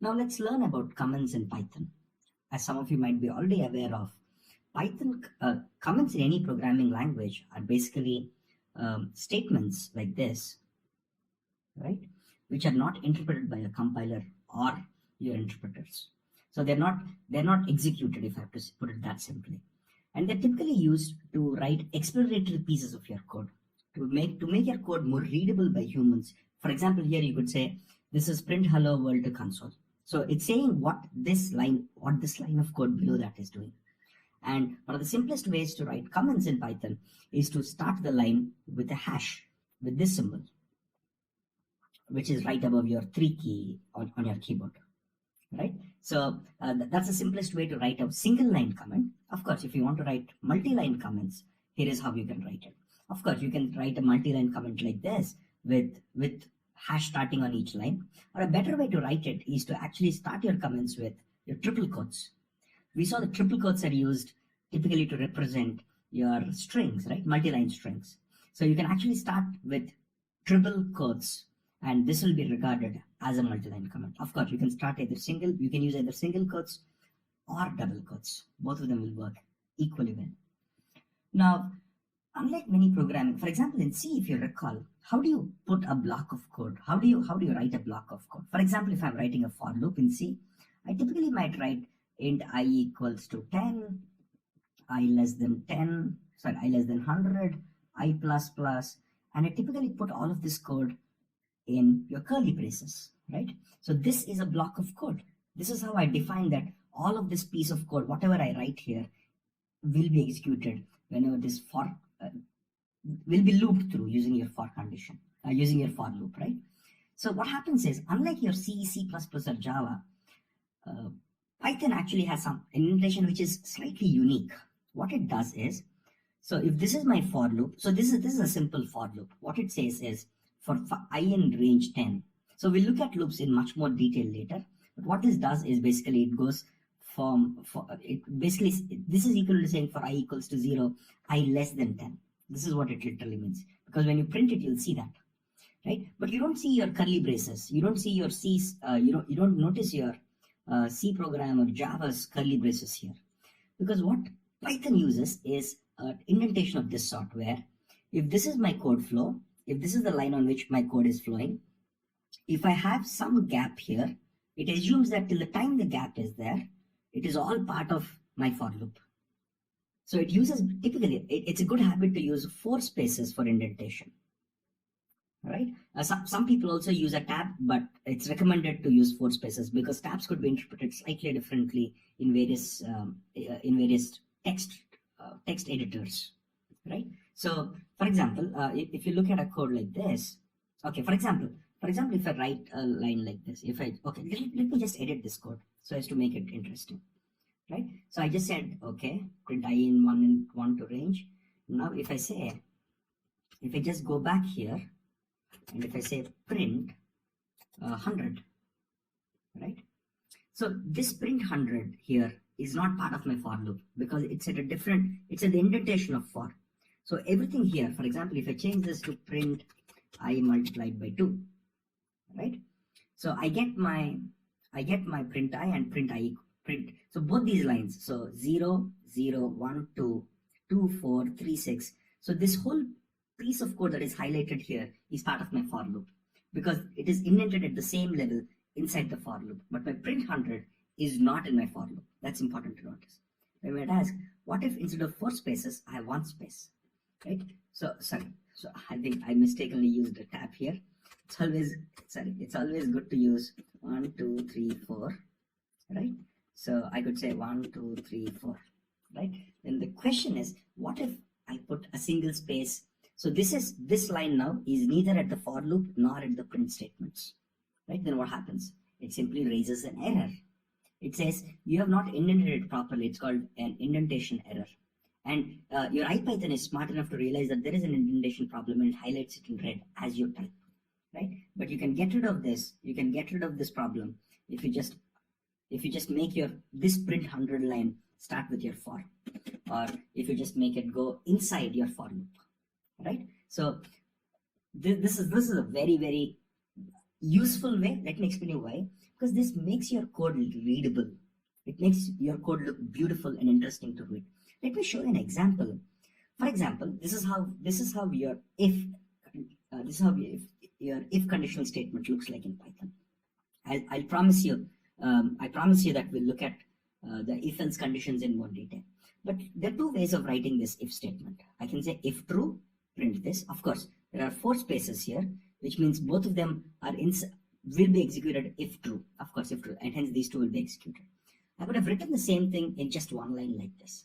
Now let's learn about comments in Python. As some of you might be already aware of, Python comments in any programming language are basically statements like this, right? Which are not interpreted by a compiler or your interpreters. So they're not executed, if I have to put it that simply. And they're typically used to write exploratory pieces of your code to make your code more readable by humans. For example, here you could say this is print hello world to console. So it's saying what this line of code below that is doing. And one of the simplest ways to write comments in Python is to start the line with a hash, with this symbol, which is right above your 3 key on your keyboard, right? So that's the simplest way to write a single line comment. Of course, if you want to write multi-line comments, here is how you can write it. Of course, you can write a multi-line comment like this with hash starting on each line. Or a better way to write it is to actually start your comments with your triple quotes. We saw the triple quotes are used typically to represent your strings, right? Multi-line strings. So you can actually start with triple quotes, and this will be regarded as a multi-line comment. Of course, you can use either single quotes or double quotes. Both of them will work equally well. Now, unlike many programming, for example, in C, if you recall, how do you put a block of code? How do you write a block of code? For example, if I'm writing a for loop in C, I typically might write int I equals to 10, I less than 100, I plus plus, and I typically put all of this code in your curly braces, right? So this is a block of code. This is how I define that all of this piece of code, whatever I write here, will be executed whenever this for will be looped through using your for condition, using your for loop, right? So what happens is, unlike your C, C++, or Java, Python actually has some indentation which is slightly unique. What it does is, so if this is my for loop, so this is a simple for loop. What it says is, for I in range 10. So we'll look at loops in much more detail later. But what this does is basically it goes this is equal to saying for I equals to 0, I less than 10. This is what it literally means. Because when you print it, you'll see that, right? But you don't see your curly braces. You don't see your C's. You don't notice your C program or Java's curly braces here. Because what Python uses is an indentation of this sort, where if this is my code flow, if this is the line on which my code is flowing, if I have some gap here, it assumes that till the time the gap is there, it is all part of my for loop. So it uses, typically, it's a good habit to use 4 spaces for indentation, right? Some people also use a tab, but it's recommended to use 4 spaces because tabs could be interpreted slightly differently in various text editors, right? So, for example, if you look at a code like this, okay, for example, if I write a line like this, let me just edit this code so as to make it interesting, right? So I just said, okay, print I in 1 to range. Now if I just go back here, and if I say print 100, right? So this print 100 here is not part of my for loop because it's at the indentation of for. So everything here, for example, if I change this to print I multiplied by 2, right? So I get my print I and print I print. So both these lines, so 0, 0, 1, 2, 2, 4, 3, 6. So this whole piece of code that is highlighted here is part of my for loop because it is indented at the same level inside the for loop. But my print 100 is not in my for loop. That's important to notice. I might ask, what if instead of 4 spaces, I have 1 space, right? So I think I mistakenly used a tab here. It's always good to use 1, 2, 3, 4, right? So I could say 1, 2, 3, 4, right? Then the question is, what if I put a single space? So this line now is neither at the for loop nor at the print statements, right? Then what happens? It simply raises an error. It says you have not indented it properly. It's called an indentation error. And your IPython is smart enough to realize that there is an indentation problem and it highlights it in red as you type, right? But you can get rid of this. You can get rid of this problem if you just make this print 100 line start with your for, or if you just make it go inside your for loop, right? So this is a very, very useful way. Let me explain you why. because this makes your code readable. It makes your code look beautiful and interesting to read. Let me show you an example. For example, this is how your if conditional statement looks like in Python. I'll promise you. I promise you that we'll look at the if-else conditions in more detail. But there are two ways of writing this if statement. I can say if true, print this. Of course, there are 4 spaces here, which means both of them will be executed if true. Of course, if true, and hence these two will be executed. I would have written the same thing in just one line like this.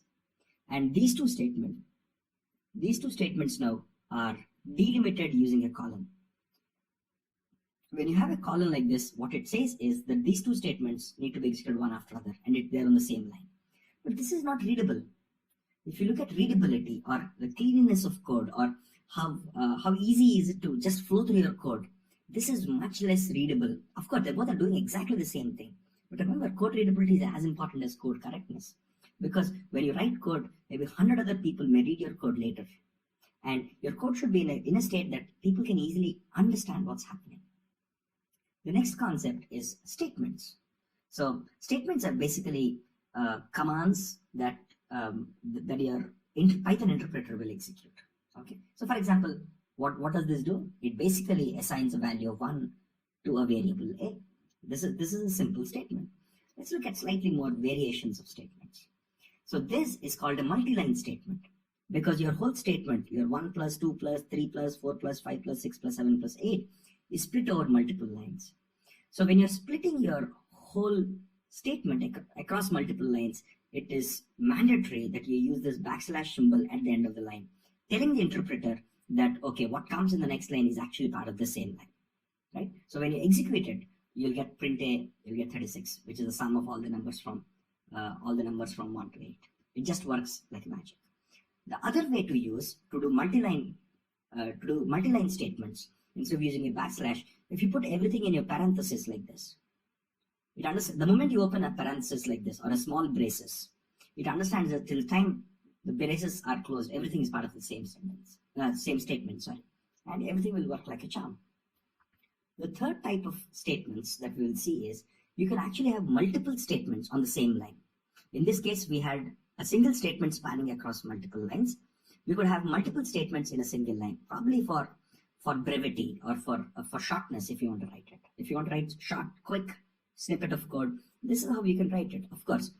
And these two statements now are delimited using a colon. When you have a colon like this, what it says is that these two statements need to be executed one after other, and they're on the same line. But this is not readable. If you look at readability or the cleanliness of code, or how easy is it to just flow through your code, this is much less readable. Of course, they both are doing exactly the same thing. But remember, code readability is as important as code correctness. Because when you write code, maybe 100 other people may read your code later. And your code should be in a state that people can easily understand what's happening. The next concept is statements. So statements are basically commands that your Python interpreter will execute. Okay. So for example, what does this do? It basically assigns a value of 1 to a variable a. This is a simple statement. Let's look at slightly more variations of statements. So this is called a multi-line statement, because your whole statement, your 1 plus 2 plus 3 plus 4 plus 5 plus 6 plus 7 plus 8, is split over multiple lines. So when you're splitting your whole statement across multiple lines, it is mandatory that you use this backslash symbol at the end of the line, telling the interpreter that, okay, what comes in the next line is actually part of the same line, right? So when you execute it, you'll get print A, you'll get 36, which is the sum of all the numbers from 1 to 8. It just works like magic. The other way to do multi-line statements, instead of using a backslash, if you put everything in your parenthesis like this, the moment you open a parenthesis like this or a small braces, it understands that till the time the braces are closed, everything is part of the same statement, and everything will work like a charm. The third type of statements that we will see is you can actually have multiple statements on the same line. In this case, we had a single statement spanning across multiple lines. We could have multiple statements in a single line, probably for brevity or for shortness if you want to write it. If you want to write short, quick snippet of code, this is how you can write it. Of course,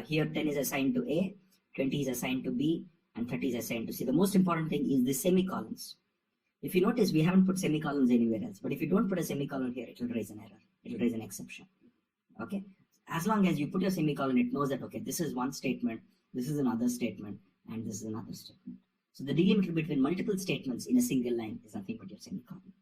here 10 is assigned to A, 20 is assigned to B, and 30 is assigned to C. The most important thing is the semicolons. If you notice, we haven't put semicolons anywhere else, but if you don't put a semicolon here, it will raise an error. It will raise an exception. Okay. As long as you put your semicolon, it knows that, okay, this is one statement, this is another statement, and this is another statement. So the delimiter between multiple statements in a single line is nothing but your semicolon.